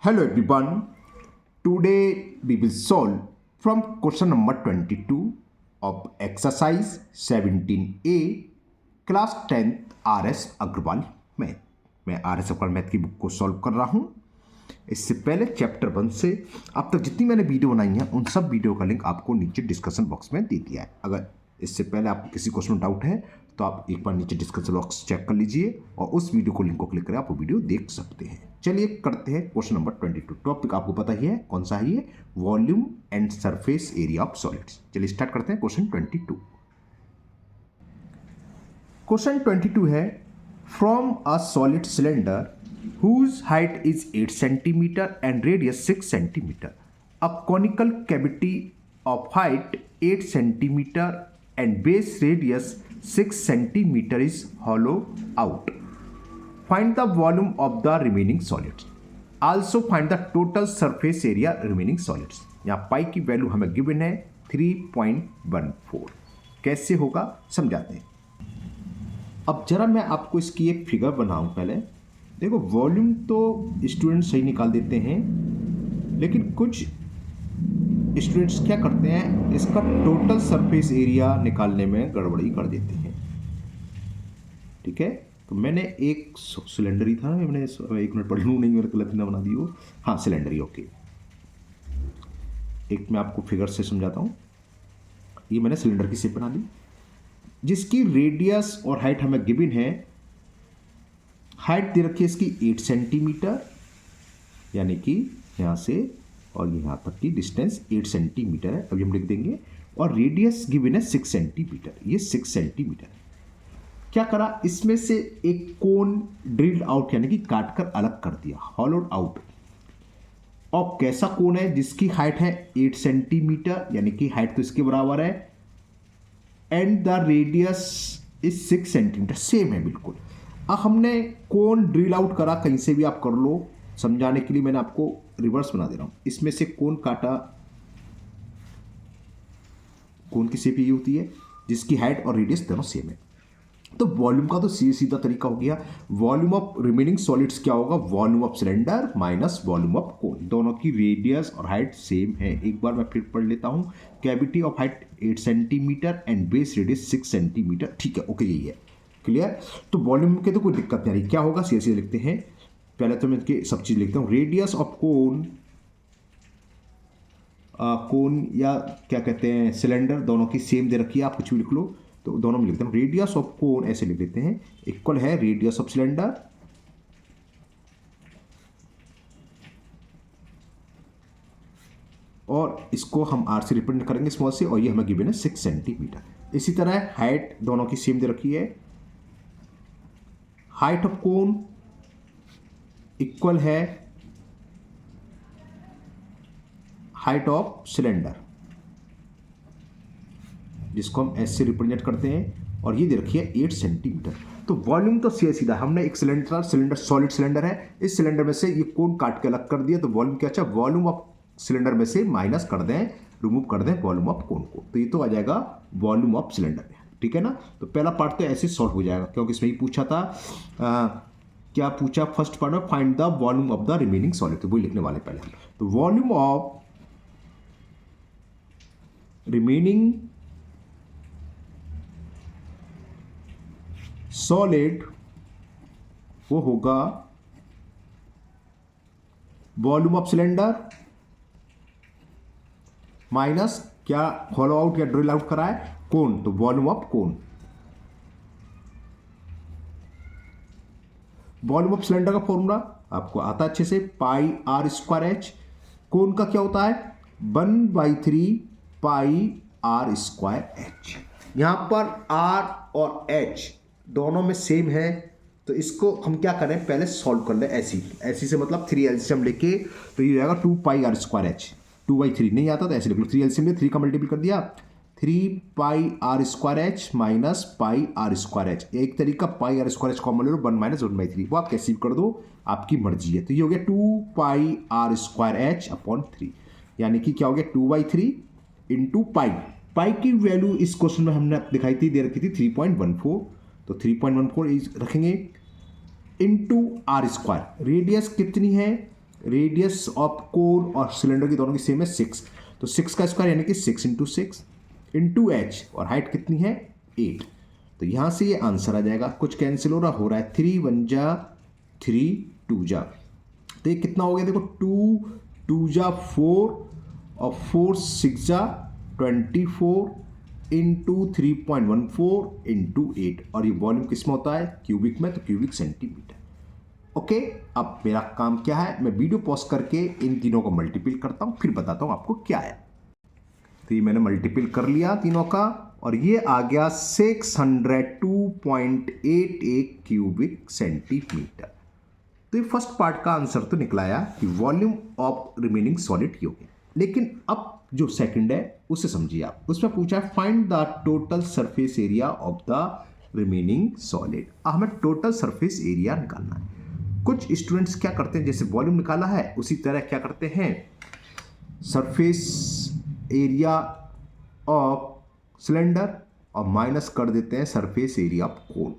Hello everyone. Today we will solve from question number 22 of exercise 17A class 10th RS Agarwal math. मैं RS Agarwal math की book को solve कर रहा हूँ। इससे पहले चैप्टर 1 से अब तक जितनी मैंने वीडियो बनाई हैं उन सब वीडियो का लिंक आपको नीचे डिस्कशन बॉक्स में दे दिया है। अगर इससे पहले आपको किसी क्वेश्चन में डाउट है तो आप एक बार नीचे डिस्कशन बॉक्स चेक कर लीजिए और उस वीडियो को लिंक को क्लिक करें, आप वो वीडियो देख सकते हैं। चलिए करते हैं क्वेश्चन नंबर 22। टॉपिक आपको पता ही है कौन सा है, ये volume and surface area of solids. चलिए स्टार्ट करते हैं क्वेश्चन 22। क्वेश्चन 22 है from a solid cylinder whose height is 8 centimeter and radius 6 centimeter. A conical cavity of height 8 centimeter and base radius 6 centimeter is hollowed out. Find the volume of the remaining solids. Also find the total surface area remaining solids. यहाँ पाई की value हमें given है 3.14। कैसे होगा समझाते हैं। अब जरा मैं आपको इसकी एक फिगर बनाऊं। पहले देखो, वॉल्यूम तो स्टूडेंट सही निकाल देते हैं, लेकिन कुछ स्टूडेंट्स क्या करते हैं, इसका टोटल सरफेस एरिया निकालने में गड़बड़ी कर देते हैं। ठीक है, तो मैंने एक सिलेंडर ही था, मैंने एक मिनट पढ़ लूँ, नहीं मेरे गलती ना बना दी हो। हाँ, सिलेंडर ही, ओके। एक मैं आपको फिगर से समझाता हूँ। ये मैंने सिलेंडर की शेप बना दी जिसकी रेडियस और हाइट हमें गिवन है। हाइट दे रखी है इसकी 8 सेंटीमीटर, यानी कि यहाँ से और यहाँ तक की डिस्टेंस 8 सेंटीमीटर है, अभी हम लिख देंगे। और रेडियस गिवन है 6 सेंटीमीटर, ये 6 सेंटीमीटर है। क्या करा, इसमें से एक कोन ड्रिल्ड आउट यानी कि काट कर अलग कर दिया, हॉलोड आउट। और कैसा कोन है जिसकी हाइट है 8 सेंटीमीटर, यानी कि हाइट तो इसके बराबर है, and the radius is 6 centimetre, same है बिल्कुल। अब हमने कोन ड्रिल आउट करा, कहीं से भी आप कर लो, समझाने के लिए मैंने आपको रिवर्स बना दे रहा हूं। इसमें से कोन काटा, कोन की शेप ये होती है जिसकी हाइट और रेडियस दोनों सेम है। तो वॉल्यूम का तो सीधा तरीका हो गया। वॉल्यूम ऑफ रिमेनिंग सॉलिड्स क्या होगा, volume of cylinder minus volume of cone. दोनों की रेडियस और हाइट सेम है। एक बार मैं फिर पढ़ लेता हूं। Cavity of height 8 centimetre and base radius 6 centimetre. ठीक है, ओके, यही है, क्लियर। तो वॉल्यूम के तो कोई दिक्कत नहीं आ रही। क्या होगा, सीधे लिखते हैं। पहले तो मैं इनके सब चीज लिखता हूं। रेडियस ऑफ कोन, कोन या क्या कहते हैं सिलेंडर, दोनों की सेम दे रखी है, आप कुछ भी लिख लो, तो दोनों में लिखते हैं। रेडियस ऑफ कोन ऐसे लिख देते हैं, इक्वल है रेडियस ऑफ सिलेंडर और इसको हम आर से रिप्रेजेंट करेंगे स्मॉल से, और ये हमें गिवन है 6 सेंटीमीटर। इसी तरह हाइट दोनों की सेम दे रखी है। हाइट ऑफ कोन इक्वल है हाइट ऑफ सिलेंडर, जिसको हम एस से रिप्रेजेंट करते हैं, और ये दे रखी है 8 सेंटीमीटर। तो वॉल्यूम तो सीधा हमने एक सिलेंडर सॉलिड सिलेंडर है, इस सिलेंडर में से ये कोन काट के अलग कर दिया, तो वॉल्यूम क्या अच्छा, वॉल्यूम ऑफ सिलेंडर में से माइनस कर दें, रिमूव कर दें वॉल्यूम ऑफ कोन को, तो ये तो आ जाएगा वॉल्यूम ऑफ सिलेंडर में। ठीक है ना। तो पहला पार्ट तो ऐसे सॉल्व हो जाएगा, क्योंकि इसमें ही पूछा था क्या पूछा, फर्स्ट पार्ट में find the volume of the remaining solid, तो वही लिखने वाले पहले हम। तो वॉल्यूम ऑफ रिमेनिंग सॉलिड वो होगा वॉल्यूम ऑफ सिलेंडर माइनस क्या, हॉलो आउट या ड्रिल आउट करा है, कोन, तो volume of cone. Volume of cylinder का फॉर्मूला आपको आता अच्छे से, पाई आर स्क्वायर एच। कोन का क्या होता है, 1/3 पाई आर स्क्वायर एच। यहां पर आर और एच दोनों में सेम है, तो इसको हम क्या करें, पहले सॉल्व कर ले। ऐसी से मतलब 3 एलसीएम लेके, तो ये जाएगा 2 पाई आर स्क्वायर एच। 2/3 नहीं आता तो ऐसे लिख लो, 3 एलसीएम में 3 का मल्टीपल कर दिया, 3 pi R square H minus pi R square H. एक तरीका pi R square H common ले लो, 1 - 1/3, वो आप कैसे भी कर दो, आपकी मर्जी है। तो ये हो गया 2 पाई आर स्क्वायर एच अपॉन 3, यानी कि क्या हो गया 2/3 इंटू पाई। पाई की वैल्यू इस क्वेश्चन में हमने दिखाई थी, दे रखी थी 3.14, तो 3.14 रखेंगे इंटू आर स्क्वायर। रेडियस कितनी है, रेडियस ऑफ कोन और सिलेंडर की दोनों की सेम है 6, तो 6 का स्क्वायर यानी कि 6 इंटू 6 इंटू एच, और हाइट कितनी है 8। तो यहाँ से ये आंसर आ जाएगा, कुछ कैंसिल हो रहा है 3 1 जा 3 2 जा, तो ये कितना हो गया देखो 2 2 जा 4 और 4 6 जा 24 इंटू 3.14 इंटू 8, और ये वॉल्यूम किस में होता है क्यूबिक में, तो क्यूबिक सेंटीमीटर। ओके, अब मेरा काम क्या है, मैं वीडियो पॉज करके इन तीनों को मल्टीपल करता हूं, फिर बताता हूं आपको क्या है। तो ये मैंने मल्टीपल कर लिया तीनों का, और ये आ गया 602.88 क्यूबिक सेंटीमीटर। तो ये फर्स्ट पार्ट का आंसर तो निकलाया कि वॉल्यूम ऑफ रिमेनिंग सॉलिड ये हो गया। लेकिन अब जो सेकंड है उसे समझिए आप, उसमें पूछा है find the total surface area of the remaining solid. हमें टोटल सरफेस एरिया निकालना है। कुछ स्टूडेंट्स क्या करते हैं, जैसे वॉल्यूम निकाला है उसी तरह क्या करते हैं, सरफेस एरिया ऑफ सिलेंडर और माइनस कर देते हैं सरफेस एरिया ऑफ कोन।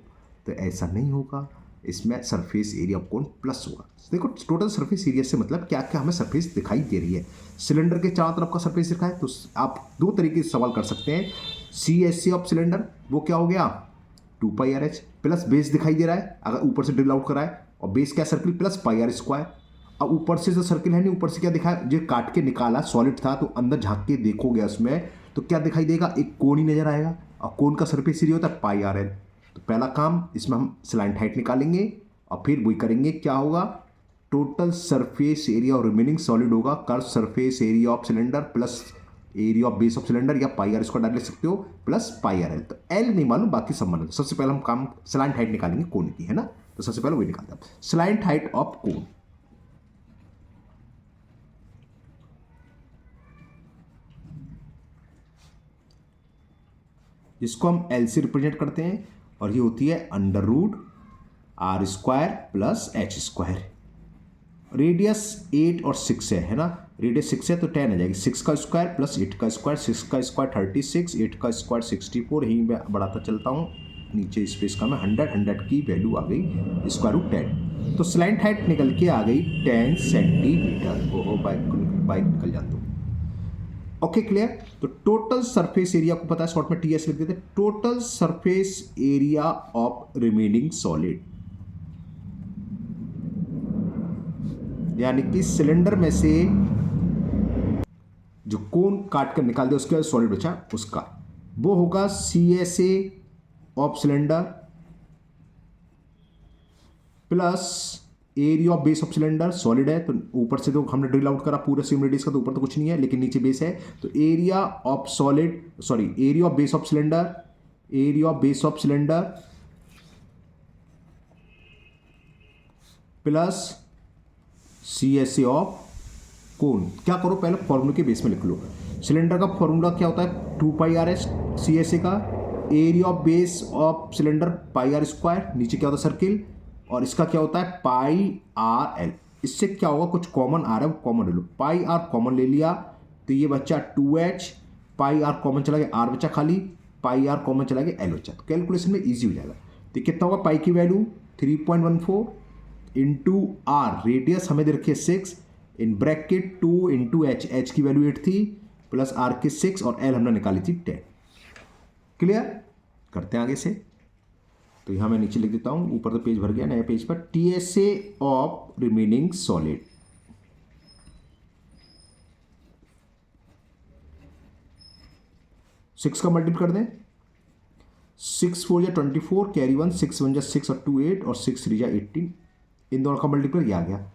तो ऐसा नहीं होगा, इसमें surface area of cone plus होगा। देखो टोटल सरफेस एरिया से मतलब क्या क्या हमें सरफेस दिखाई दे रही है, सिलेंडर के चारों तरफ का सरफेस दिखा है, तो आप दो तरीके से सवाल कर सकते हैं। C S C of cylinder वो क्या हो गया 2πRH प्लस बेस दिखाई दे रहा है, अगर ऊपर से ड्रिल आउट करा है, और बेस क्या सर्किल प्लस πr²। अब ऊपर से जो सर्किल है नहीं, ऊपर से क्या दिखा है, जो काट के निकाला सॉलिड था, तो अंदर झांक के देखोगे उसमें तो क्या दिखाई देगा, एक कोन ही नजर आएगा, और कोन का सरफेस एरिया होता है πRL। तो पहला काम इसमें हम स्लैंट हाइट निकालेंगे, और फिर वही करेंगे, क्या होगा टोटल सरफेस एरिया और रिमेनिंग सॉलिड होगा curve surface area of cylinder plus area of base of cylinder, या πr² डाल सकते हो प्लस πRL। तो एल नहीं मालूम, बाकी सब मालूम। सबसे पहले हम काम स्लैंट हाइट निकालेंगे कोन की, है ना, तो सबसे पहले वही निकालते हैं स्लैंट हाइट ऑफ कोन। जिसको हम एल से रिप्रेजेंट करते हैं, और ये होती है √r² प्लस h²। रेडियस 8 और 6 है ना, रेडियस 6 है तो 10 आ जाएगी, 6 का स्क्वायर प्लस 8 का स्क्वायर, 6 का स्क्वायर 36, 8 का स्क्वायर 64, यहीं मैं बढ़ाता चलता हूँ, नीचे स्पेस का मैं 100 की वैल्यू आ गई √10। तो स्लैंट हाइट निकल के आ गई 10 सेंटीमीटर। ओहो बाइक निकल जाता हूँ। Okay clear. तो टोटल सरफेस एरिया को पता है, शॉर्ट में टीएस लिख देते हैं, total surface area of remaining solid, यानी कि सिलेंडर में से जो कोन काट कर निकाल दिया उसके बाद सॉलिड बचा उसका, वो होगा CSA of cylinder plus area of base of cylinder. Solid है तो ऊपर से तो हमने ड्रिल आउट करा पूरा सेम रेडियस का, तो ऊपर तो कुछ नहीं है, लेकिन नीचे बेस है, तो area of solid sorry area of base of cylinder, area of base of cylinder plus CSA of cone. क्या करो पहले फॉर्मूले के बेस में लिख लो, सिलेंडर का फॉर्मूला क्या होता है 2πRH, CSA का area of base of cylinder πr², नीचे क्या होता है सर्किल, और इसका क्या होता है πRL। इससे क्या होगा, कुछ कॉमन आ रहा है वो कॉमन ले लो, πr कॉमन ले लिया तो ये बच्चा 2h, πr कॉमन चला गया, r बचा खाली, πr कॉमन चला गया, l बचा, तो कैलकुलेशन में इजी हो जाएगा। तो कितना होगा, पाई की वैल्यू 3.14 इंटू r, रेडियस हमें दे रखी है 6 in bracket 2 into h, h की वैल्यू 8 थी प्लस r के 6 और l हमने निकाली थी 10। क्लियर, करते हैं आगे से। तो यहाँ मैं नीचे लिख देता हूँ, ऊपर तो पेज भर गया, नया पेज पर TSA of remaining solid, six का मल्टीपल कर दें, 6 4 जा 24, कैरी 1, 6 1 जा 6 और 2 8 और 6 3 जा 18, इन दोनों का मल्टीपल ये आ गया,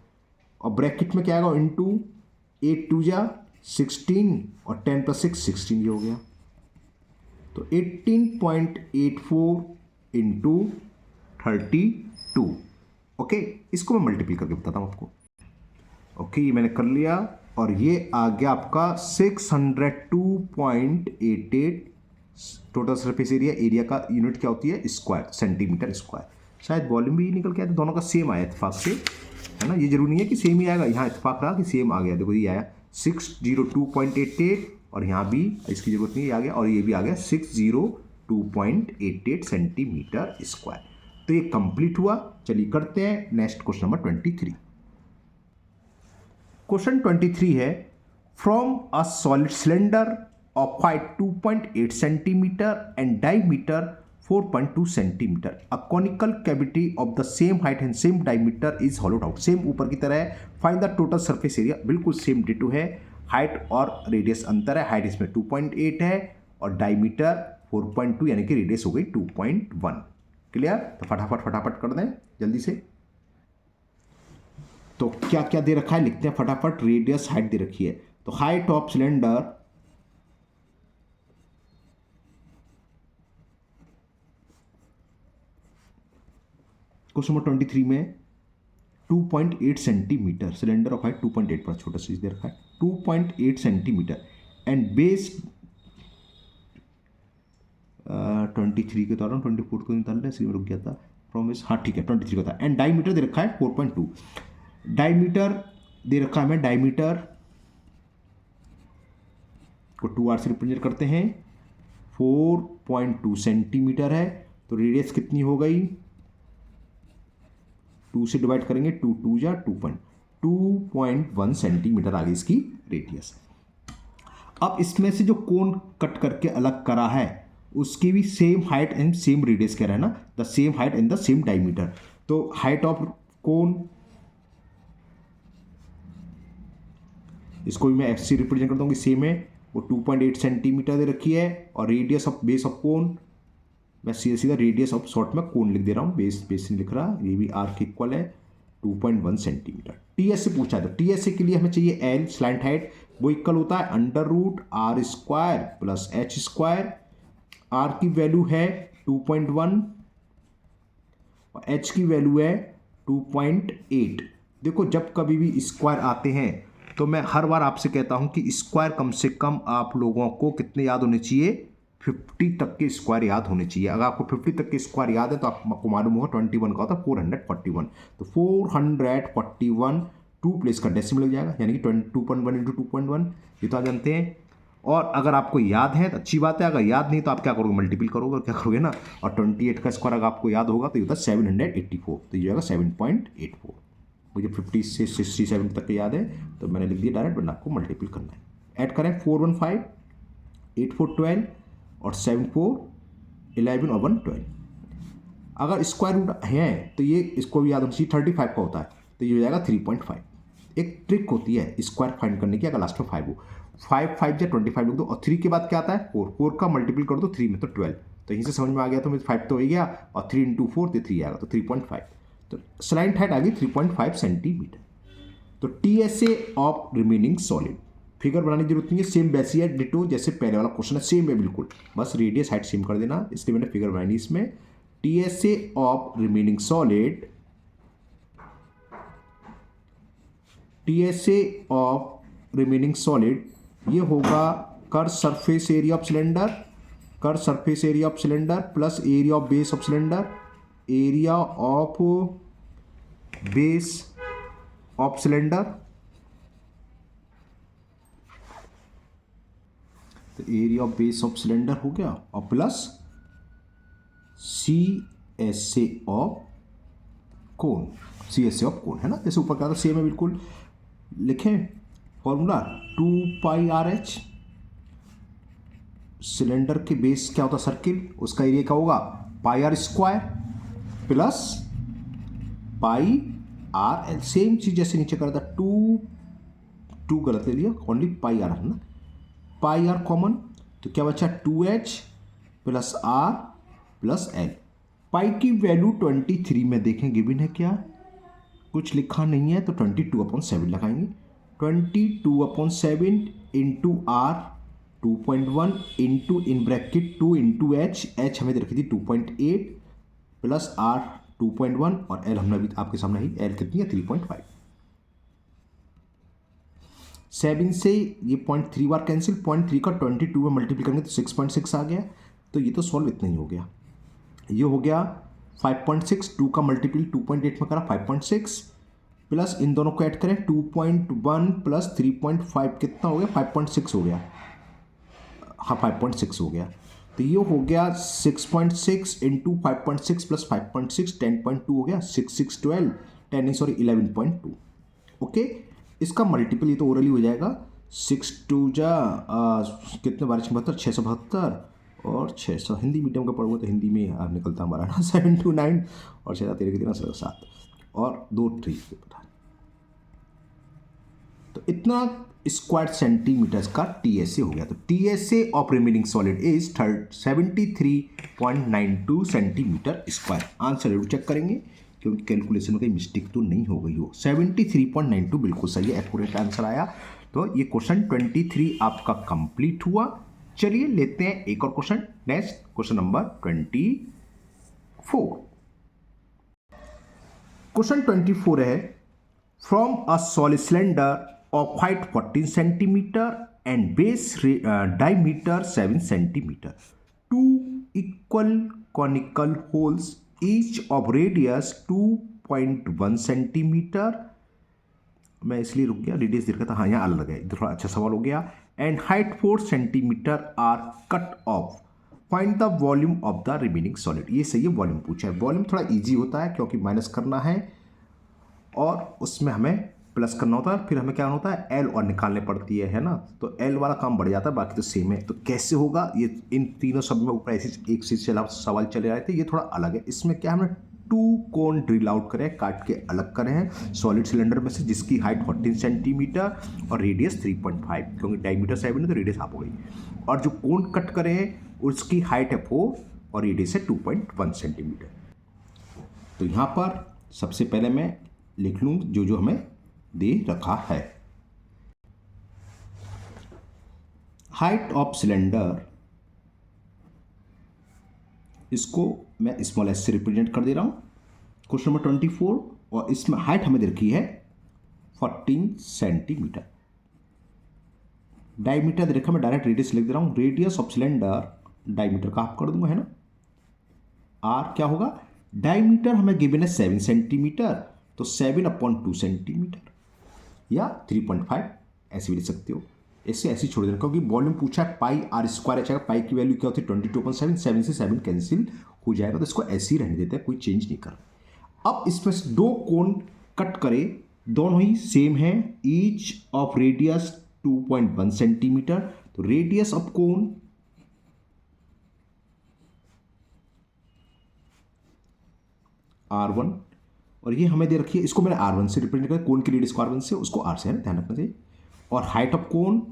और ब्रैकेट में क्या आएगा इंटू 8 2 जा 16 और 10 प्लस 6 16 ये हो गया, तो 18.84 इंटू 32। ओके, इसको मैं मल्टीपल करके बताता हूँ आपको। ओके, ये मैंने कर लिया, और ये आ गया आपका 602.88 टोटल सरफेस एरिया। एरिया का यूनिट क्या होती है स्क्वायर, सेंटीमीटर स्क्वायर। शायद वॉल्यूम भी निकल के आया, तो दोनों का सेम आया इत्तेफाक से, है ना, ये जरूरी नहीं है कि सेम ही आएगा, यहाँ इत्तेफाक रहा कि सेम आ गया, देखो ये आया 602.88 और यहाँ भी इसकी जरूरत नहीं, आ गया, और ये भी आ गया 602.88 सेंटीमीटर स्क्वायर। तो ये कंप्लीट हुआ। चलिए करते हैं नेक्स्ट क्वेश्चन नंबर 23। क्वेश्चन 23 है from a solid cylinder of height 2.8 centimetre and diameter 4.2 centimetre a conical cavity of the same height and same diameter is होलोड out. Same ऊपर की तरह है। Find the total surface area, बिल्कुल same ditto है। Height और radius अंतर है। Height इसमें 2.8 है और डायमीटर 4.2 यानी कि रेडियस हो गई 2.1। क्लियर? तो फटाफट कर दें जल्दी से। तो क्या क्या दे रखा है लिखते हैं फटाफट। रेडियस हाइट दे रखी है, तो height of cylinder question number 23 में 2.8 सेंटीमीटर, सिलेंडर ऑफ हाइट 2.8 पर छोटा चीज दे रखा है 2.8 सेंटीमीटर एंड बेस 23 के दौरान 24 को निकाल रहे इसलिए रुक गया था प्रॉमिस। हाँ ठीक है 23 का था। एंड डायमीटर दे रखा है 4.2। डायमीटर दे रखा है, मैं डायमीटर को 2r से रिप्रेजेंट करते हैं। 4.2 सेंटीमीटर है, तो रेडियस कितनी हो गई? 2 से डिवाइड करेंगे, 2 2 जा 2.1 सेंटीमीटर आ गई इसकी रेडियस। अब इसमें से जो कोन कट करके अलग करा है उसकी भी same height and same radius कह रहा है ना, the same height and the same diameter. तो हाइट ऑफ कोन, इसको भी मैं एफ से रिप्रेजेंट करता हूँ कि सेम है, वो 2.8 सेंटीमीटर दे रखी है। और radius of base of cone, मैं सीधा सीधा रेडियस ऑफ शॉर्ट में कोन लिख दे रहा हूँ, बेस नहीं लिख रहा, ये भी आर के इक्वल है 2.1 सेंटीमीटर। टीएस से पूछा है, तो टीएस के लिए हमें चाहिए एल स्लैंट हाइट, वो इक्वल होता है √r² प्लस h²। आर की वैल्यू है 2.1 और एच की वैल्यू है 2.8। देखो जब कभी भी स्क्वायर आते हैं तो मैं हर बार आपसे कहता हूं कि स्क्वायर कम से कम आप लोगों को कितने याद होने चाहिए? 50 तक के स्क्वायर याद होने चाहिए। अगर आपको 50 तक के स्क्वायर याद है तो आपको मालूम होगा 21 का होता है 441। तो 441 2 प्लेस का डेसिमल लग जाएगा, यानी कि 2.1 इंटू 2.1, ये तो आप जानते हैं। और अगर आपको याद है तो अच्छी बात है, अगर याद नहीं तो आप क्या करोगे? मल्टीपल करोगे और क्या करोगे ना। और 28 का स्क्वायर अगर आपको याद होगा तो ये होता है 784, तो ये आएगा 7.84। मुझे 50 से 67 तक याद है तो मैंने लिख दिया डायरेक्ट, वरना आपको मल्टीपल करना है। ऐड करें 415, 8 4 12 और 7 4 11 और 1 12। अगर स्क्वायर रूट है तो ये इसको भी याद होना चाहिए, 35 का होता है तो ये हो जाएगा 3.5। एक ट्रिक होती है स्क्वायर फाइंड करने की, अगर लास्ट में 5 हो, 5 5 या 25 लिख दो और 3 के बाद क्या आता है 4 का मल्टीपल कर दो 3 में तो 12। तो यहीं से समझ में आ गया, तो मुझे 5 तो हो गया और 3 इंटू 4 तो 3 आएगा, तो 3.5। तो स्लाइंट हाइट आ गई 3.5 सेंटीमीटर। तो TSA of remaining solid, figure बनाने की जरूरत नहीं है, सेम वैसी है डिटो जैसे पहले वाला क्वेश्चन है, सेम है बिल्कुल, बस रेडियस हाइट सेम कर देना, इसलिए मैंने फिगर बनाई इसमें। TSA of remaining solid, TSA of remaining solid ये होगा curved surface area of cylinder, curved surface area of cylinder plus area of base of cylinder, area of base of cylinder, तो area of base of cylinder हो गया, और plus C S A of cone, C S A of cone है ना, जैसे ऊपर कहा था सेम है बिल्कुल। लिखें फॉर्मूला 2πRH, सिलेंडर के बेस क्या होता है सर्किल, उसका एरिया क्या होगा πr² प्लस πRL, सेम चीज जैसे नीचे करा था, 2 गलत ले लिया, ओनली πr है ना, πr कॉमन, तो क्या बचा 2H plus R plus L। पाई की वैल्यू 23 में देखें गिवन है क्या, कुछ लिखा नहीं है तो 22/7 लगाएंगे, 22/7 into R 2.1 into in bracket 2 into H हमें दे रखी थी 2.8 प्लस R 2.1 और L हमने अभी आपके सामने ही, L कितनी है 3.5। 7 से ये 0.3 बार कैंसिल, 0.3 का 22 में मल्टीप्लाई करेंगे तो 6.6 आ गया, तो ये तो सॉल्व इतना ही हो गया। ये हो गया 5.6, 2 का मल्टीपल 2.8 में करा 5.6 प्लस इन दोनों को ऐड करें 2.1 प्लस 3.5 कितना हो गया 5.6 हो गया, हाँ 5.6 हो गया, तो ये हो गया 6.6 इंटू 5.6 प्लस 5.6 10.2 हो गया, 6 6 12 10 सॉरी 11.2। ओके, इसका मल्टीपल ये तो ओरली हो जाएगा, 6 2 जा कितने 1272, 672 और 600। हिंदी मीडियम का पढ़ोगे तो हिंदी में निकलता हमारा ना 7 2 9 और 6 13 कितना 7 और 2 3 के पता। तो इतना स्क्वायर सेंटीमीटर्स का टीएसए हो गया। तो TSA of remaining solid is 73.92 centimetre square. Answer जरूर चेक करेंगे क्योंकि कैलकुलेशन में कहीं मिस्टेक तो नहीं हो गई हो। 73.92 बिल्कुल सही है, एक्यूरेट आंसर आया। तो ये क्वेश्चन 23 आपका कंप्लीट हुआ। चलिए लेते हैं एक और question. Next question number 24। Question 24 है, from a solid cylinder of height 14 centimeter and base diameter 7 centimeter. Two equal conical holes, each of radius 2.1 centimeter. मैं इसलिए रुक गया, रेडियस दिख रहा था, हाँ यहाँ अलग है, थोड़ा अच्छा सवाल हो गया। And height 4 centimetre are cut off, find the volume of the remaining solid. ये सही है, वॉल्यूम पूछा है। वॉल्यूम थोड़ा इजी होता है क्योंकि माइनस करना है और उसमें हमें प्लस करना होता है, फिर हमें क्या होता है एल और निकालने पड़ती है ना, तो एल वाला काम बढ़ जाता है, बाकी तो सेम है। तो कैसे होगा ये, इन तीनों सब में ऊपर ऐसे एक चीज से सवाल चले रहे थे, ये थोड़ा अलग है। इसमें क्या हमने 2 कोन ड्रिल आउट करे, काट के अलग करे हैं सॉलिड सिलेंडर में से, जिसकी हाइट 14 सेंटीमीटर और रेडियस 3.5, क्योंकि डायमीटर 7 है तो रेडियस हाफ हो गई। और जो कोन कट करे हैं उसकी हाइट है 4 और रेडियस है 2.1 सेंटीमीटर। तो यहाँ पर सबसे पहले मैं लिख लूँ जो जो हमें दे रखा है। हाइट ऑफ सिलेंडर, इसको मैं स्मॉल एस से रिप्रेजेंट कर दे रहा हूं। क्वेश्चन नंबर 24, और इसमें हाइट हमें दे रखी है 14 सेंटीमीटर। डायमीटर दे रखा, मैं डायरेक्ट रेडियस लिख दे रहा हूं। रेडियस ऑफ सिलेंडर, डायमीटर का आप कर दूंगा, है ना। आर क्या होगा, डायमीटर हमें गिवन है 7 सेंटीमीटर, तो 7/2 सेंटीमीटर या 3.5 ऐसे भी लिख सकते हो। ऐसे ऐसे छोड़ देना क्योंकि वॉल्यूम पूछा है पाई आर स्क्वायर है। पाई की वैल्यू क्या होती है 22/7, 7 से 7 कैंसिल हो जाएगा, तो इसको ऐसे ही रहने देते हैं, कोई चेंज नहीं कर। अब इसमें से 2 कोन कट करे, दोनों ही सेम है, ईच ऑफ रेडियस 2.1 सेंटीमीटर। तो रेडियस ऑफ कोन R1 और ये हमें दे रखी है, इसको मैंने R1 से रिप्रेजेंट किया, कोन की रेडियस को R1 से, उसको R से है, ध्यान रखना चाहिए। और हाइट ऑफ कोन,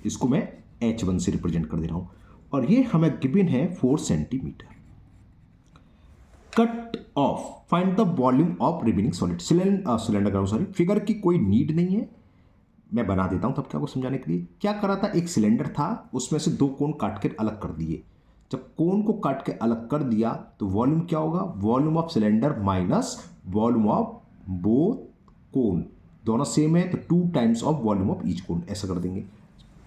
इसको मैं H1 से रिप्रेजेंट कर दे रहा हूं, और ये हमें गिवन है 4 centimetre. Cut off, find the volume of remaining solid. Cylinder sorry, figure की कोई नीड नहीं है, मैं बना देता हूं तब क्या को समझाने के लिए। क्या करा था, एक सिलेंडर था, उसमें से 2 कोन काट के अलग कर दिए। जब कोन को काट के अलग कर दिया तो वॉल्यूम क्या होगा, volume of cylinder minus volume of both cone, दोनों सेम है तो 2 times of volume of each cone, ऐसा कर देंगे।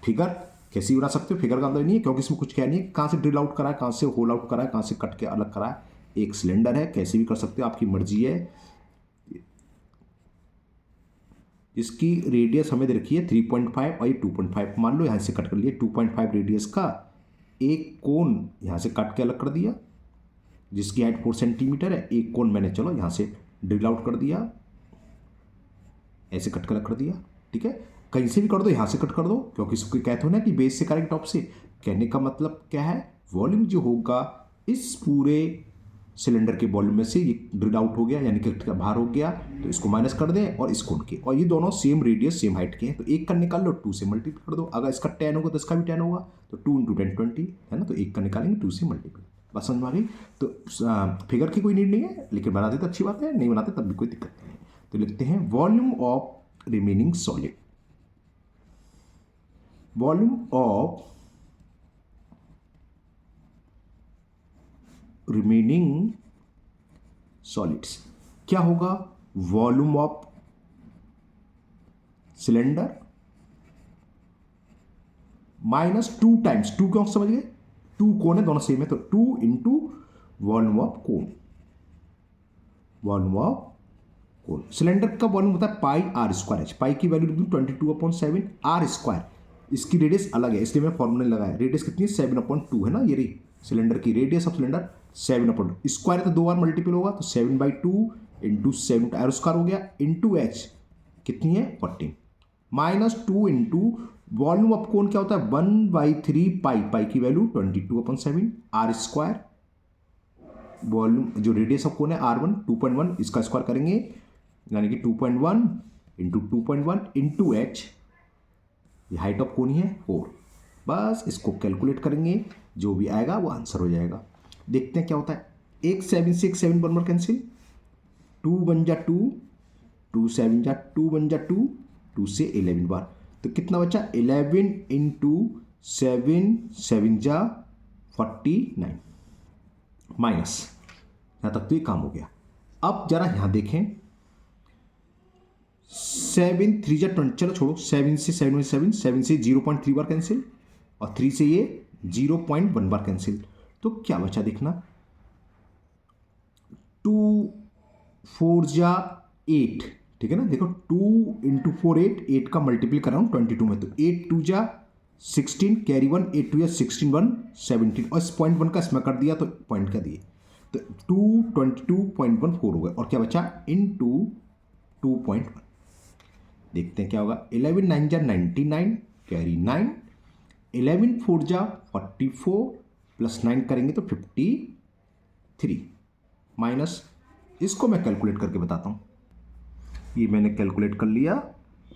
फिगर कैसे बना सकते हो, फिगर का अंदर नहीं है क्योंकि इसमें कुछ क्या नहीं है, कहाँ से ड्रिल आउट करा है, कहाँ से होल आउट करा है, कहाँ से कट के अलग करा है। एक सिलेंडर है, कैसे भी कर सकते हो, आपकी मर्जी है। इसकी रेडियस हमें दे रखी है 3.5 और ये 2.5 मान लो, यहाँ से कट कर लिए 2.5 रेडियस का एक कोन यहाँ से काट के अलग कर दिया, जिसकी हाइट 4 सेंटीमीटर है। एक कोन मैंने चलो यहाँ से ड्रिल आउट कर दिया, ऐसे कट कर अलग कर दिया, ठीक है। कहीं से भी कर दो, यहाँ से कट कर दो, क्योंकि इसको कहते हो ना कि बेस से करेक्ट टॉप से। कहने का मतलब क्या है, वॉल्यूम जो होगा इस पूरे सिलेंडर के वॉल्यूम में से ये ड्रिल आउट हो गया, यानी कि बाहर हो गया, तो इसको माइनस कर दें और इस कोन के, और ये दोनों सेम रेडियस सेम हाइट के हैं, तो एक का निकाल लो, 2 से मल्टीप्लाई कर दो। अगर इसका 10 होगा तो इसका भी 10 होगा, तो 2 × 10 20 है ना, तो एक का निकालेंगे 2 से मल्टीप्लाई। बस समझ में आ गई। तो फिगर की कोई नीड नहीं है, लेकिन बनाते तो अच्छी बात है, नहीं बनाते तब भी कोई दिक्कत नहीं है। तो लिखते हैं volume of remaining solid, volume of remaining solids क्या होगा, volume of cylinder minus 2 times, 2 क्यों समझ गए, 2 कोन है, दोनों सेम है, तो 2 × volume of cone, volume of cone. Cylinder का वॉल्यूम होता है पाई आर स्क्वायर एच, पाई की वैल्यू 22/7 आर स्क्वायर, इसकी रेडियस अलग है इसलिए मैं फॉर्मूला लगाया। रेडियस कितनी है 7/2 है ना, ये सिलेंडर की रेडियस ऑफ सिलेंडर 7/2, स्क्वायर तो 2 बार मल्टीपल होगा, तो 7/2 इंटू 7 आर स्क्वायर हो गया इंटू एच कितनी है 14 minus 2 into volume of cone क्या होता है 1/3 पाई, पाई की वैल्यू 22/7 आर स्क्वायर, वॉल्यूम जो रेडियस ऑफ कोन है R1 2.1 इसका स्क्वायर करेंगे यानी कि 2.1 इंटू 2.1 इंटू एच, ये हाइट ऑफ कोन ही है 4। बस इसको कैलकुलेट करेंगे जो भी आएगा वो आंसर हो जाएगा। देखते हैं क्या होता है। एक 7 से एक 7 बराबर कैंसिल, 2 बन जा 2, 2 7 जा 2 बन जा 2, 2 से 11 बार तो कितना बचा 11 इंटू 7 7 जा 49 माइनस, यहां तक तो ये काम हो गया। अब जरा यहां देखें 7 3 जा 20, चलो छोड़ो 7 से 7 7 7 से 0.3 बार कैंसिल और 3 से ये 0.1 बार कैंसिल, तो क्या बचा देखना 2 4 जा 8, ठीक है ना। देखो 2 इंटू 4 8 का मल्टीपल कर रहा हूं 22 में, तो 8 2 जा 16 कैरी 1 8 2 जा 16 1 17 और इस पॉइंट 1 का इसमें कर दिया तो पॉइंट का दिए तो 222.14 हो गया और क्या बचा इंटू 2.1। देखते हैं क्या होगा 11 9 जा 99 कैरी 9, 11 4 जा 44 प्लस 9 करेंगे तो 53 माइनस, इसको मैं कैलकुलेट करके बताता हूँ। ये मैंने कैलकुलेट कर लिया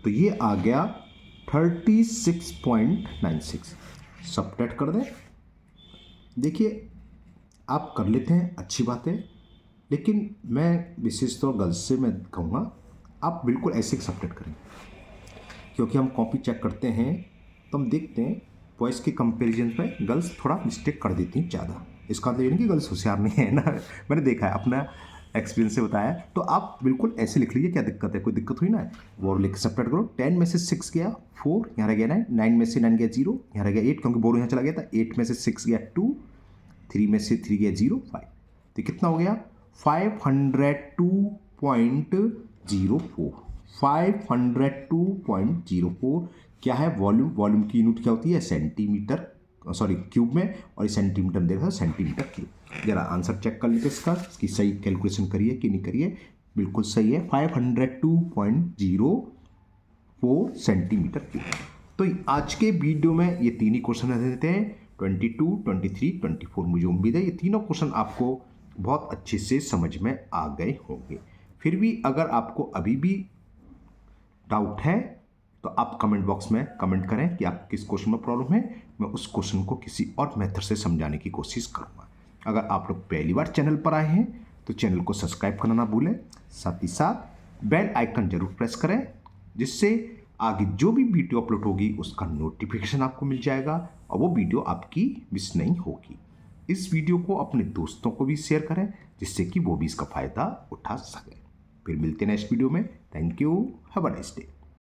तो ये आ गया 36.96, सब्ट्रैक्ट कर दें। देखिए आप कर लेते हैं अच्छी बात है, लेकिन मैं विशेष तौर गर्ल्स से मैं कहूँगा आप बिल्कुल ऐसे ही सब्ट्रैक्ट करें, क्योंकि हम कॉपी चेक करते हैं तो हम देखते हैं बॉयज़ के कंपैरिजन पे गर्ल्स थोड़ा मिस्टेक कर देती हैं ज़्यादा। इसका मतलब ये नहीं कि गर्ल्स होशियार नहीं है ना, मैंने देखा है अपना एक्सपीरियंस से बताया। तो आप बिल्कुल ऐसे लिख लीजिए, क्या दिक्कत है, कोई दिक्कत हुई ना वो लिख सब्ट्रैक्ट करो। 10 में से 6 गया 4, यहाँ रह गया 9, 9 में से 9 गया 0, यहाँ रह गया 8 क्योंकि बोरो यहाँ चला गया था। 8 में से 6 गया 2, 3 में से 3 गया 0 5, तो कितना हो गया 502.04, 502.04 क्या है वॉल्यूम, वॉल्यूम की यूनिट क्या होती है सेंटीमीटर, सॉरी क्यूब में, और इस सेंटीमीटर में देखा सेंटीमीटर क्यूब। जरा आंसर चेक कर लेते इसका कि सही कैलकुलेशन करिए कि नहीं करिए, बिल्कुल सही है 502.04 सेंटीमीटर क्यूब। तो आज के वीडियो में ये तीन ही क्वेश्चन रहते हैं 22, 23, 24। मुझे उम्मीद है ये तीनों क्वेश्चन आपको बहुत अच्छे से समझ में आ गए होंगे। फिर भी अगर आपको अभी भी डाउट है तो आप कमेंट बॉक्स में कमेंट करें कि आप किस क्वेश्चन में प्रॉब्लम है, मैं उस क्वेश्चन को किसी और मेथड से समझाने की कोशिश करूँगा। अगर आप लोग पहली बार चैनल पर आए हैं तो चैनल को सब्सक्राइब करना ना भूलें, साथ ही साथ बेल आइकन जरूर प्रेस करें, जिससे आगे जो भी वीडियो अपलोड होगी उसका नोटिफिकेशन आपको मिल जाएगा और वो वीडियो आपकी मिस नहीं होगी। इस वीडियो को अपने दोस्तों को भी शेयर करें जिससे कि वो भी इसका फ़ायदा उठा सकें। फिर मिलते हैं नेक्स्ट वीडियो में। Thank you, have a nice day.